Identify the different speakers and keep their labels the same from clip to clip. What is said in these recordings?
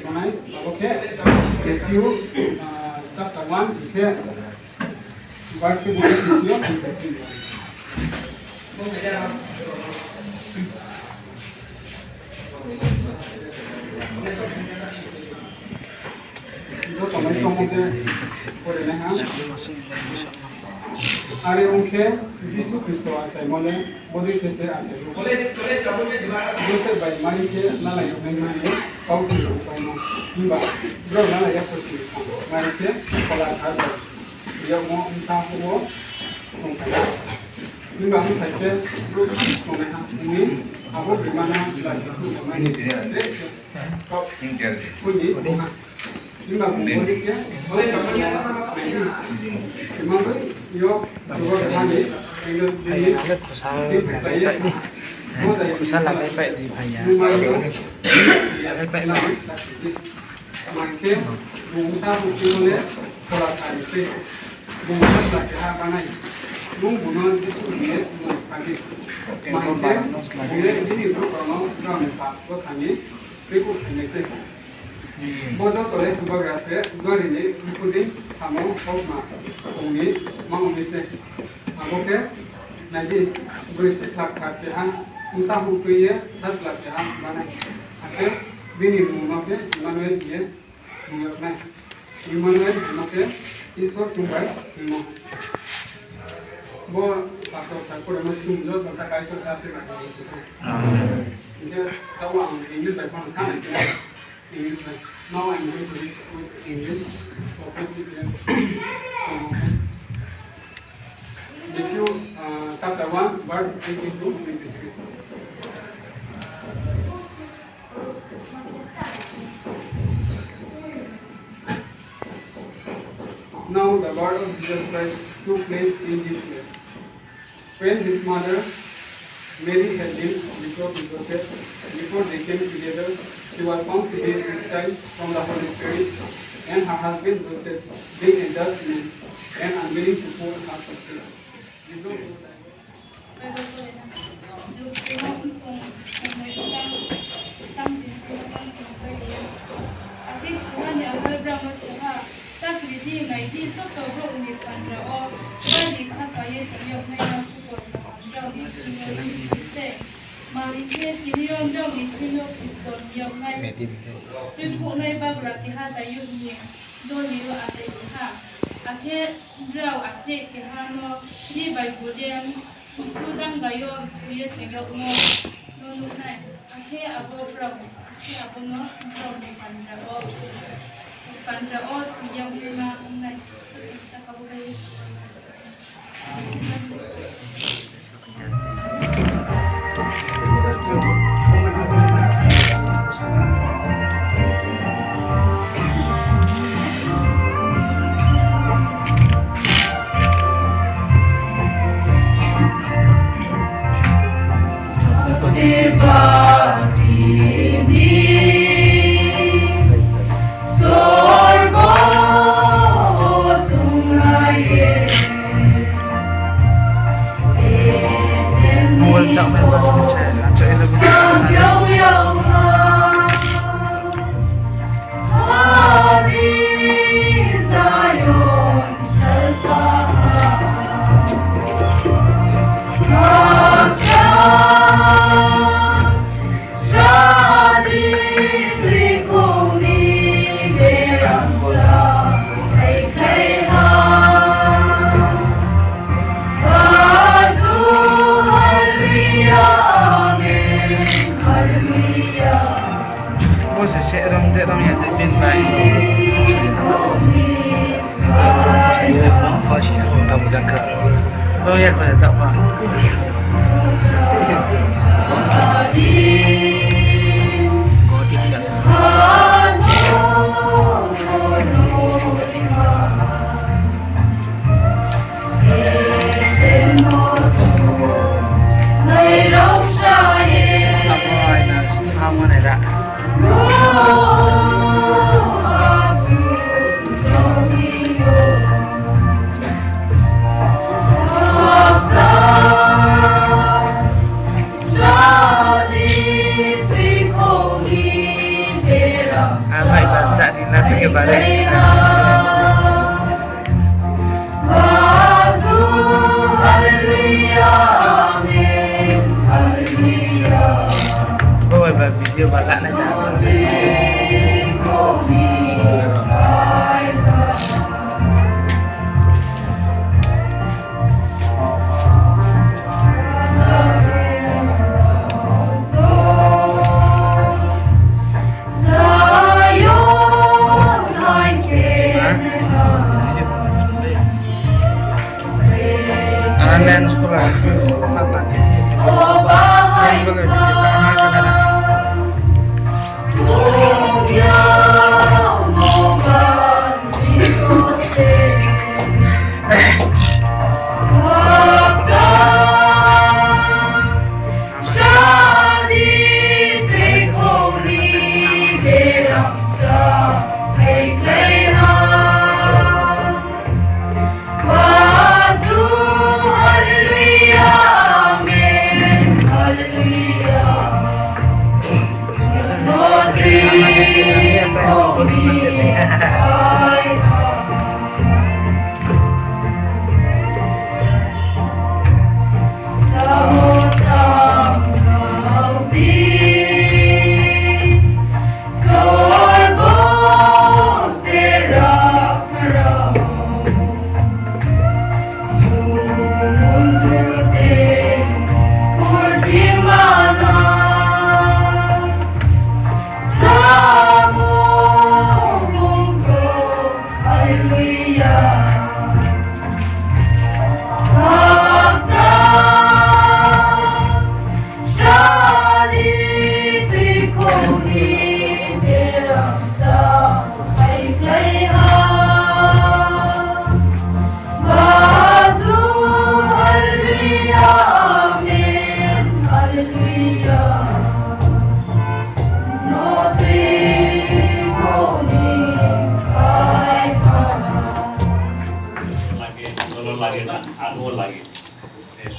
Speaker 1: Sonai, okay, Matthew chapter 1, okay, verse 15. Itu Thomas ngomongnya boleh ha. Are ungke Jisu Achaimo le bodi kese Achaimo. Joseph by mari ke nala yo mengani kau tu kau imba. Bro nala ya pasti. Mari ke pola ada. Dia mau insaf ko kongkala. Imba mu saja bro kongkala ini aku bagaimana sudah itu mari dia. Kau puji Imba bodi ke boleh coba Imam yo juga tadi
Speaker 2: Thầy rất khổ lại đi khổ sao là cái vậy thì phải cái vậy mà
Speaker 1: Makin bungsa bukti boleh pola tadi sih bungsa lagi apa nih bunuh itu dia lagi makin dia ini itu kalau nggak minta bos kami ribut ini sih bodoh toleh coba gasnya dua ini ikutin sama kau mah ini mau bisa aku ke nanti berisik latihan usaha buktinya tas latihan mana akhir bini mungkin Emmanuel dia mungkin Emmanuel mungkin Isor cumbai mau bo pastor takut orang cumbai bahasa kaisar sasi lagi jadi tahu orang Inggris berapa sana English now I'm going to read English so please Matthew chapter 1 verse 18 to 23 Now the birth of Jesus Christ took place in this way. When his mother Mary had been betrothed to Joseph, before they came together, she was found to be with child from the Holy Spirit, and her husband Joseph, being a just man and unwilling to put her to sleep.
Speaker 3: ngày đi chốt tàu rộng thì phản rõ ba đi khát cái gì cũng nhập ngay là phụ thuộc vào rau đi nhiều đi sẽ mà đi kia thì nhiều rau đi nhiều thì còn nhập ngay tuyên phụ này ba bữa thì hai tay dùng nhiều đôi nhiều ăn sẽ dùng ha ăn thế rau ăn thế cái ha nó đi bài bữa đêm cứ đang gây yo thì sẽ gặp ngon nó lúc này ăn thế abo rau thế abo nó rau đi phản rõ yang lima này kita kau boleh
Speaker 2: trọng này và mình sẽ chơi được sẽ rong để rong nhận được bên bài khó chỉ tầm ra cỡ rong nhận phải tập vào có tiếp nhận Apa này đã Sige, balik. Oh, video bala na lens ko lang mata niya. Yung ko lang, tama ka na lang.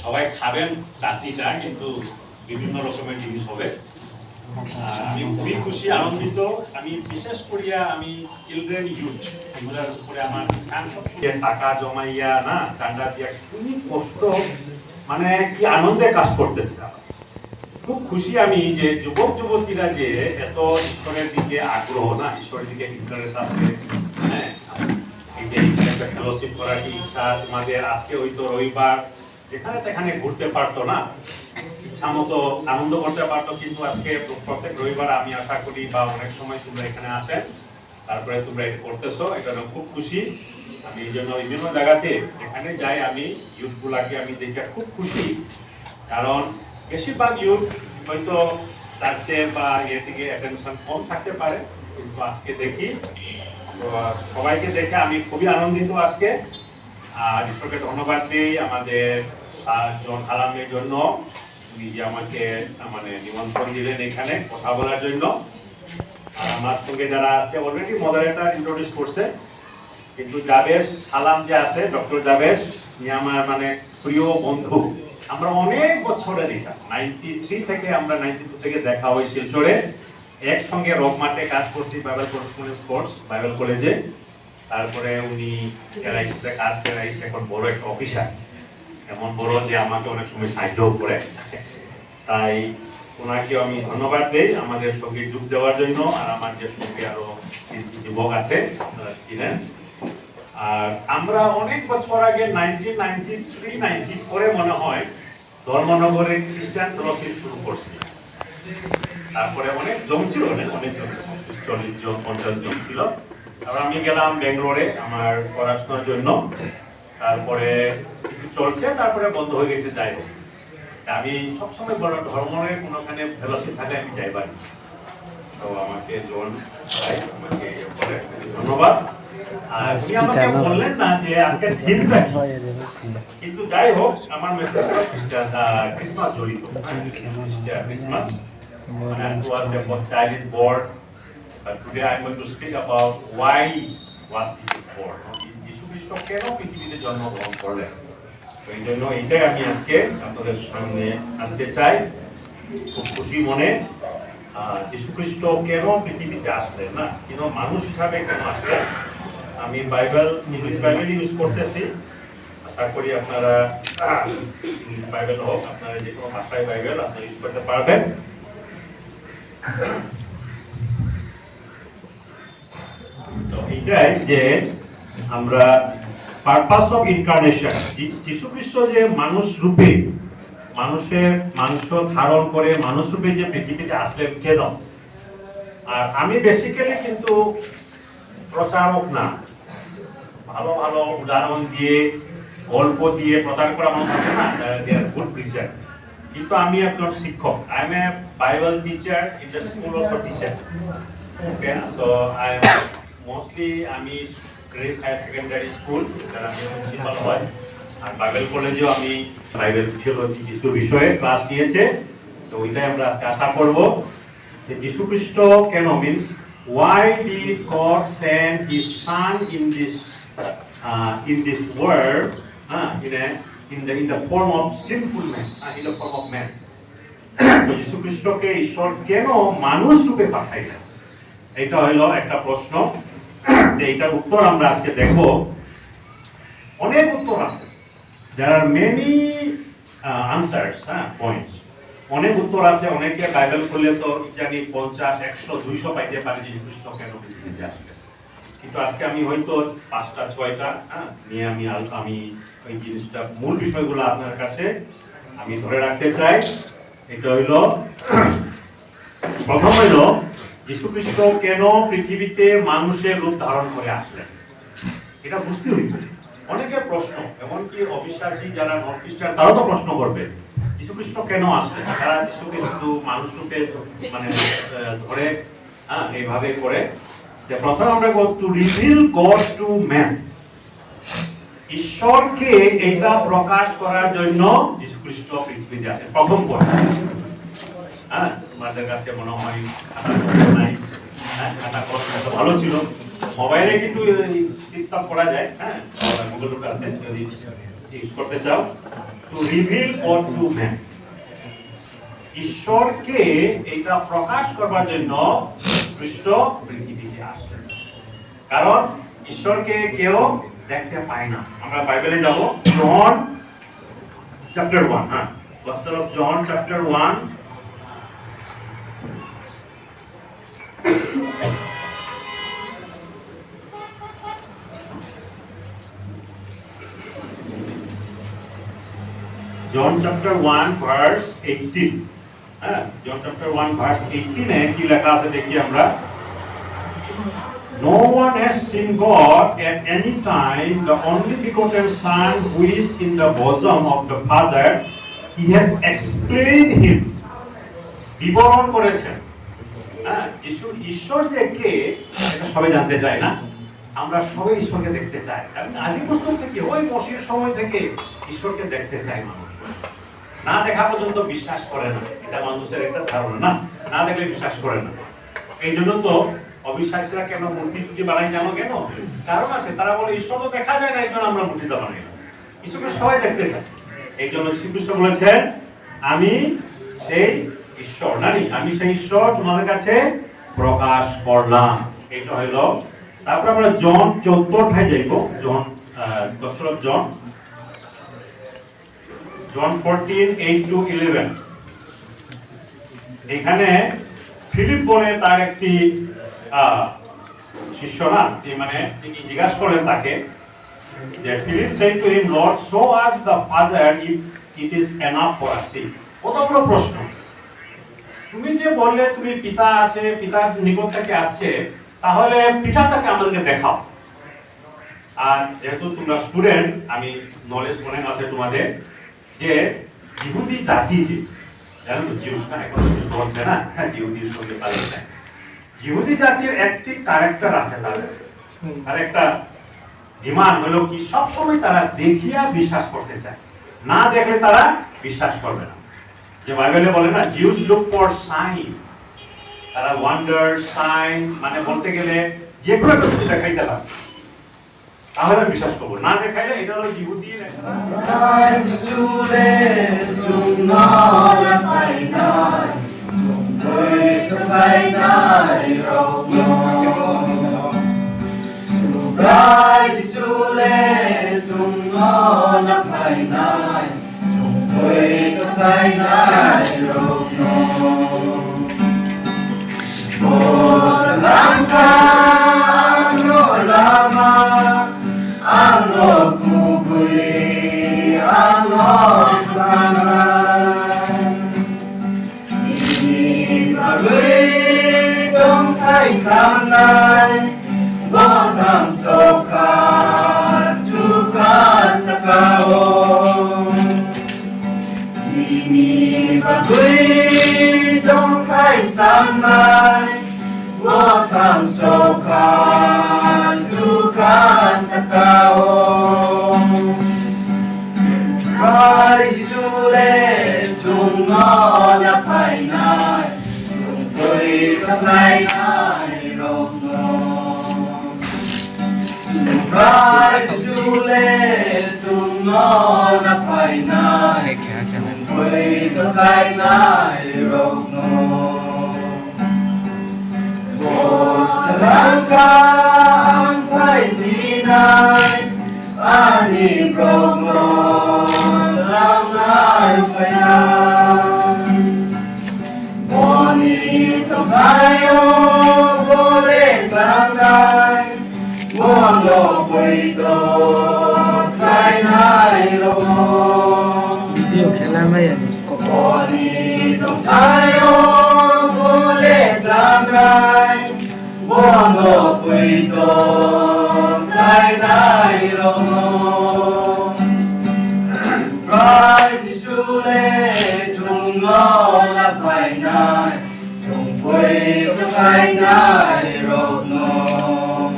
Speaker 4: সবাই খাবেন চাটনিটা কিন্তু বিভিন্ন রকমের জিনিস হবে। আমি খুবই খুশি আনন্দিত। আমি বিশেষ করিয়া আমি চিলড্রেন ইউথ এগুলোর উপরে আমার টাকা জমাইয়া না চাঁদা দিয়া খুবই কষ্ট মানে কি আনন্দে কাজ করতেছে। খুব খুশি আমি যে যুবক যুবতীরা যে এত ঈশ্বরের দিকে আগ্রহ না ঈশ্বরের দিকে ইন্টারেস্ট আছে। হ্যাঁ এই যে ফেলোশিপ করার ইচ্ছা তোমাদের আজকে হয়তো রবিবার যেখানে সেখানে ঘুরতে পারতো না ইচ্ছা মতো আনন্দ করতে পারতো কিন্তু আজকে প্রত্যেক রবিবার আমি আশা করি বা অনেক সময় তোমরা এখানে আসেন তারপরে তোমরা এটা করতেছো এটা খুব খুশি আমি এই জন্য বিভিন্ন জায়গাতে এখানে যাই আমি ইউথ গুলাকে আমি দেখে খুব খুশি কারণ বেশিরভাগ ইউথ হয়তো চার্চে বা ইয়ে থেকে অ্যাটেনশন কম থাকতে পারে কিন্তু আজকে দেখি সবাইকে দেখে আমি খুবই আনন্দিত আজকে আর ঈশ্বরকে ধন্যবাদ দিই আমাদের জন আলামের জন্য নিজে আমাকে মানে নিমন্ত্রণ দিলেন এখানে কথা বলার জন্য আর আমার সঙ্গে যারা আছে অলরেডি মডারেটর ইন্ট্রোডিউস করছে কিন্তু জাবেশ সালাম যে আছে ডক্টর জাবেশ উনি আমার মানে প্রিয় বন্ধু আমরা অনেক বছরে দেখা 93 থেকে আমরা 92 থেকে দেখা হয় শিলচরে একসঙ্গে রকমাটে কাজ করছি বাইবেল কোর্স বাইবেল কলেজে তারপরে উনি এলআইসিতে কাজ করে এখন বড় একটা অফিসার এমন বড় যে আমাকে অনেক সময় সাহায্যও করে তাই ওনাকে আমি ধন্যবাদ দেই আমাদের সঙ্গে যোগ দেওয়ার জন্য আর আমার যে সঙ্গে আরো যুবক আছে ছিলেন আর আমরা অনেক বছর আগে 1993-94 মনে হয় ধর্মনগরে খ্রিস্টান ফেলোশিপ শুরু করছি তারপরে অনেক জন ছিল অনেক জন 40 জন 50 জন ছিল তারপর আমি গেলাম বেঙ্গালোরে আমার পড়াশোনার জন্য তারপরে কিছু চলছে তারপরে বন্ধ হয়ে গেছে যাই হোক আমি সবসময় বড় ধর্মের কোনোখানে ফেলোশিপ থাকে আমি যাইবার তো আমাকে লোন আমাকে ধন্যবাদ আর উনি আমাকে বললেন না যে আজকে দিনটা কিন্তু যাই হোক আমার মেসেজটা ক্রিসমাস জড়িত Christmas and was a child is born but today I am going to speak about why was he born যিশু খ্রিস্ট কেন পৃথিবীতে জন্মগ্রহণ করলেন তো এই জন্য এটাই আমি আজকে আপনাদের সামনে আনতে চাই খুব খুশি মনে যীশু খ্রিস্ট কেন পৃথিবীতে আসলেন, না কেন মানুষ হিসাবে কেন আসলেন। আমি বাইবেল, ইংলিশ বাইবেল ইউজ করতেছি, আশা করি আপনারা ইংলিশ বাইবেল হোক, আপনারা যে কোনো ভাষায় বাইবেল আপনারা ইউজ করতে পারবেন। তো এইটাই যে আমরা পারপাস অফ ইনকার্নেশন, যীশু খ্রিস্ট যে মানুষ রূপে, মানুষের মাংস ধারণ করে মানুষ রূপে যে পৃথিবীতে আসলেন কেন। আর আমি বেসিক্যালি কিন্তু প্রচারক না, ভালো ভালো উদাহরণ দিয়ে গল্প দিয়ে প্রচার করা মানুষ আছে না, গুড প্রিচার, কিন্তু আমি একজন শিক্ষক। I M A Bible teacher in the school of teacher. Okay, so I am mostly আমি গ্রেস হায়ার সেকেন্ডারি স্কুল, যারা আমি প্রিন্সিপাল হয়, আর বাইবেল কলেজেও আমি বাইবেল থিওলজি কিছু বিষয়ে ক্লাস নিয়েছে। তো ওইটাই আমরা আজকে আশা করব যে যীশু খ্রিস্ট কেন, means why did God send his son in this world in the form of sinful man, in the form of man. তো যীশু খ্রিস্টকে ঈশ্বর কেন মানুষ রূপে পাঠাইলেন, এটা হলো একটা প্রশ্ন। এইটার উত্তর আমরা আজকে দেখব। অনেক উত্তর আছে, there are many answers, points, অনেক উত্তর আছে। অনেকে বাইবেল খুললে তো জানি 50, 100, 200 পাইতে পারে যীশু খ্রিস্ট কেন পৃথিবীতে আসলেন, কিন্তু আজকে আমি হয়তো 5টা 6টা নিয়ে আমি ওই জিনিসটা, মূল বিষয়গুলো আপনার কাছে আমি ধরে রাখতে চাই। এটা হইল প্রথম হইল যীশু খ্রিস্ট কেন পৃথিবীতে মানুষের রূপ ধারণ করে আসলেন, এটা বুঝতে হইবে। অনেকের প্রশ্ন, এমনকি অবিশ্বাসী যারা নন খ্রিস্টান তারাও তো প্রশ্ন করবে যীশু খ্রিস্ট কেন আসলেন। তারা যীশুকে শুধু মানুষ রূপে মানে ধরে এইভাবে করে। যে প্রথমে আমরা two reveal god to man, ঈশ্বরকে এটা প্রকাশ করার জন্য যীশু খ্রিস্ট পৃথিবীতে আসেন। প্রথম কথা, তোমাদের কাছে মনে হয় খাতা নাই, খাতা কলম ভালো ছিল, মোবাইলে কিন্তু টিপটপ করা যায়, গুগল আছে, যদি ইউজ করতে চাও। Two reveal god to man, ঈশ্বরকে এটা প্রকাশ করবার জন্য খ্রিস্ট পৃথিবীতে আসলেন। কারণ ঈশ্বরকে কেউ দেখতে পায় না। আমরা বাইবেলে যাব, John chapter 1, gospel of John chapter 1, John chapter 1 verse 18, John chapter 1 verse 18 এ কি লেখা আছে দেখি আমরা। No one has seen God at any time, the only begotten Son who is in the bosom of the Father, he has explained him, বিবরণ করেছেন। ঈশ্বর যে কে এটা সবাই জানতে চায় না, আমরা সবাই ঈশ্বরকে দেখতে চাই। কারণ আদি পুস্তক থেকে, ওই মসির সময় থেকে ঈশ্বরকে দেখতে চায় মানুষ। না দেখা পর্যন্ত বিশ্বাস করে না, এটা মানুষের একটা ধারণা, না দেখলে বিশ্বাস করে না। এই জন্য তো অবিশ্বাসীরা কেন মূর্তি টুটি বানাই, জানো কেন? কারণ আছে, তারা বলে ঈশ্বর তো দেখা যায় না, এই জন্য আমরা মূর্তিটা বানাই না। ঈশ্বরকে সবাই দেখতে চায়। এই জন্য শ্রীকৃষ্ণ বলেছেন, আমি সেই ঈশ্বর, আমি সেই ঈশ্বর তোমাদের কাছে প্রকাশ করলাম। এটা হইল। তারপর আমরা জন 14 যাইব, জন গসপেল অফ জন, জন 14:8-11। এখানে ফিলিপ বলে তার একটি শিষ্য, না মানে তিনি জিজ্ঞাসা করলেন তাকে, যে Philip said to him, Lord, show us the Father if it is enough for us. কত বড় প্রশ্ন! তুমি যে বললে তুমি পিতা আছে, পিতার নিকট থেকে আসছে, তাহলে পিতাটাকে আমাদেরকে দেখাও। আর যেহেতু তোমরা স্টুডেন্ট, আমি নলেজ মনে আছে তোমাদের, যে ইহুদি জাতি, যে জানো তো জিউস না, এখন বলছে না, ইহুদির সঙ্গে পালিয়ে যায়। ইহুদি জাতির একটি ক্যারেক্টার আছে, তাদের আর একটা ডিমান্ড হলো কি, সবসময় তারা দেখিয়া বিশ্বাস করতে চায়, না দেখলে তারা বিশ্বাস করবে না। যে বাইবেলে বলে না, জিউস লুক ফর সাইন, তারা ওয়ান্ডার সাইন, মানে বলতে গেলে যে কোনো একটা কিছু দেখাইতে লাগে, তাহলে বিশ্বাস করবো, না দেখাইলে এটা হলো ইহুদির একটা
Speaker 5: với các hai nai rau ngon Rai Jisu le chung ngon nắp hai nai chung với các hai nai rau ngon Bosi Waiha ang lama ang kubui ang pangan Sini bagui dong khai sang nai Bo tham sâu khát chuka sakao Sini bagui dong khai sang nai Bo tham sâu khát chuka sakao Rai sule chung ngon nắp hai nai chung với các hai nai rau ngon Rai sule chung ngon nắp hai nai chung với các hai nai rau ngon Bosi Waiha ang hai nai ani rau ngon lang nai phải Boni tông tayo vô lên lang nai Muôn lộ quỳ tổ khai nai rau ngon
Speaker 2: Điều khá là mấy anh
Speaker 5: Boni tông tayo vô lên lang nai Muôn lộ quỳ tổ khai nai rau ngon Rai Jisu le chung ngon nắp hai nai chung với các hai nai rau ngon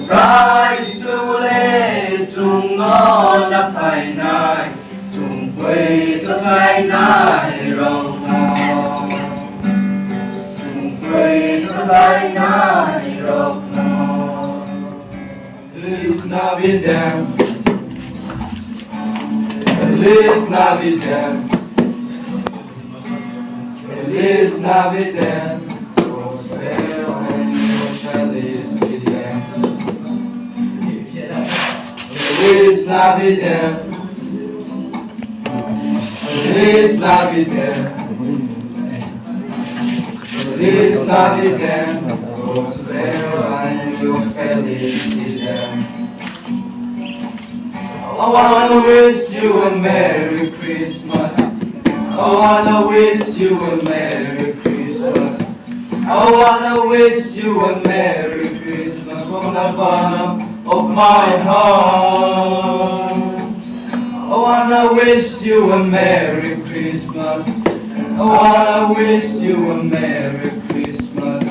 Speaker 5: Rai Jisu le chung ngon nắp hai nai chung với các hai nai rau ngon chung với các hai nai rau ngon Feliz Navidad Feliz Navidad, Feliz Navidad, prospero año felicidad. Feliz Navidad, Feliz Navidad, Feliz Navidad, prospero año felicidad. I wanna wish you a Merry Christmas. I wanna wish you a Merry Christmas. I wanna wish you a Merry Christmas from the bottom of my heart. I wanna wish you a Merry Christmas. I wanna wish you a Merry Christmas.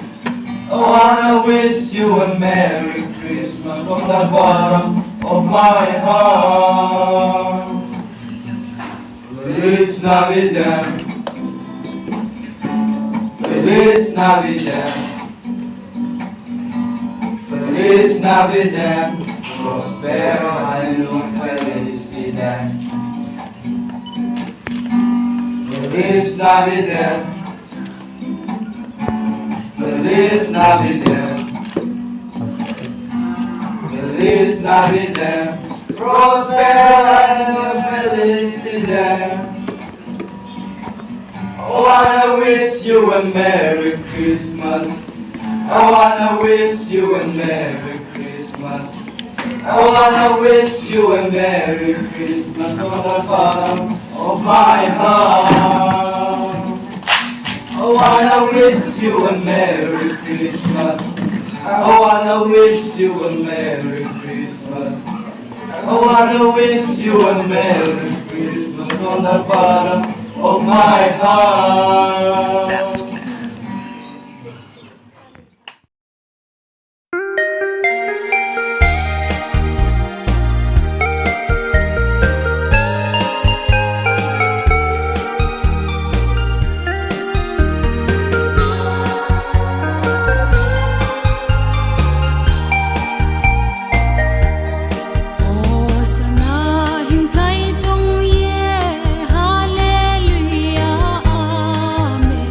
Speaker 5: I wanna wish you a Merry Christmas from the bottom of my heart. Feliz Navidad, Feliz Navidad, Feliz Navidad, prospero año felicidad. Feliz Navidad, Feliz Navidad, Feliz Navidad, prospero año felicidad. I wanna wish you a Merry Christmas. I wanna wish you a Merry Christmas. I wanna wish you a Merry Christmas from the bottom of my heart. I wanna wish you a Merry Christmas. I wanna wish you a Merry Christmas. I wanna wish you a Merry Christmas from the bottom of my heart.
Speaker 6: Hallelujah, amen.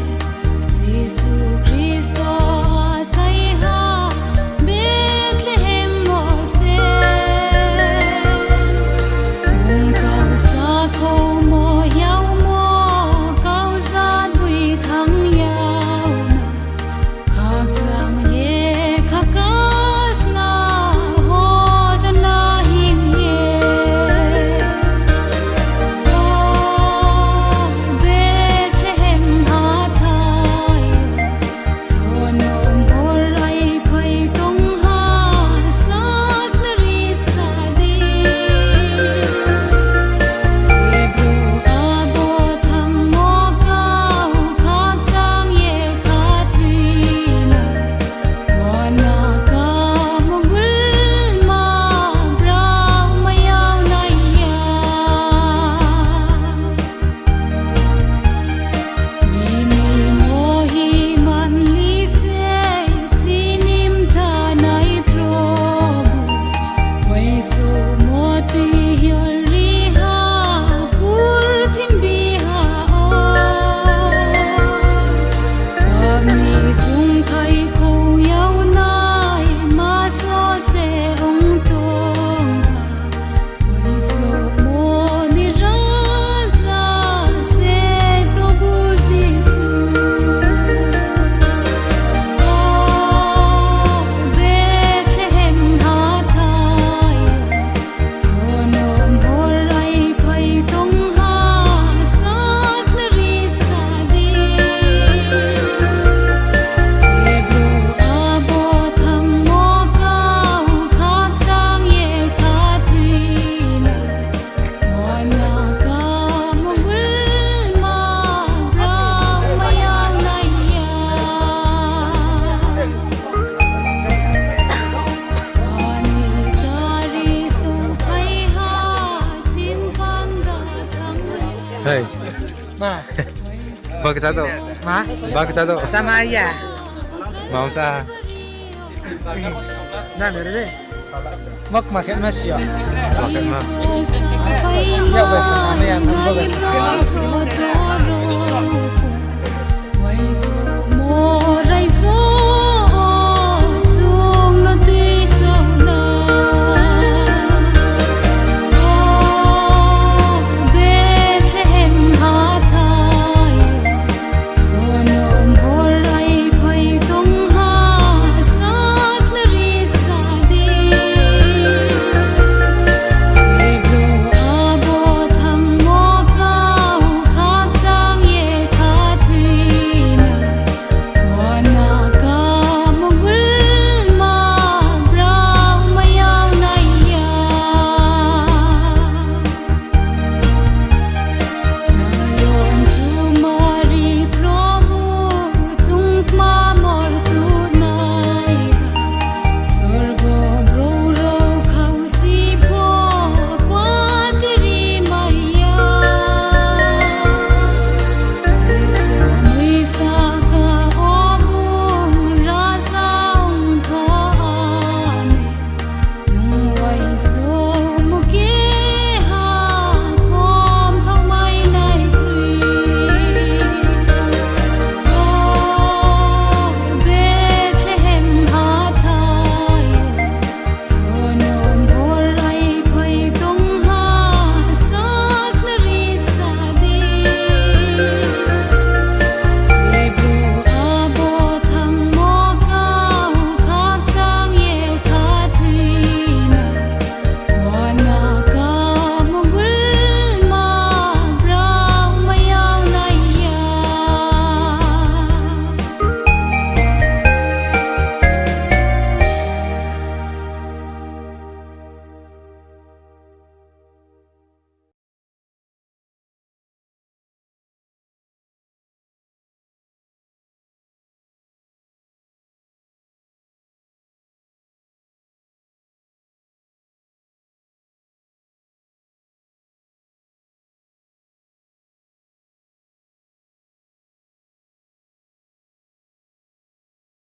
Speaker 2: Ma.
Speaker 6: Bagi satu.
Speaker 2: Ma.
Speaker 6: Bagi satu.
Speaker 2: Sama ayah.
Speaker 6: Mau sah.
Speaker 2: Nah, dari deh. Mak makan mas ya.
Speaker 6: Makan mah.
Speaker 2: Ya, bersama yang nambah.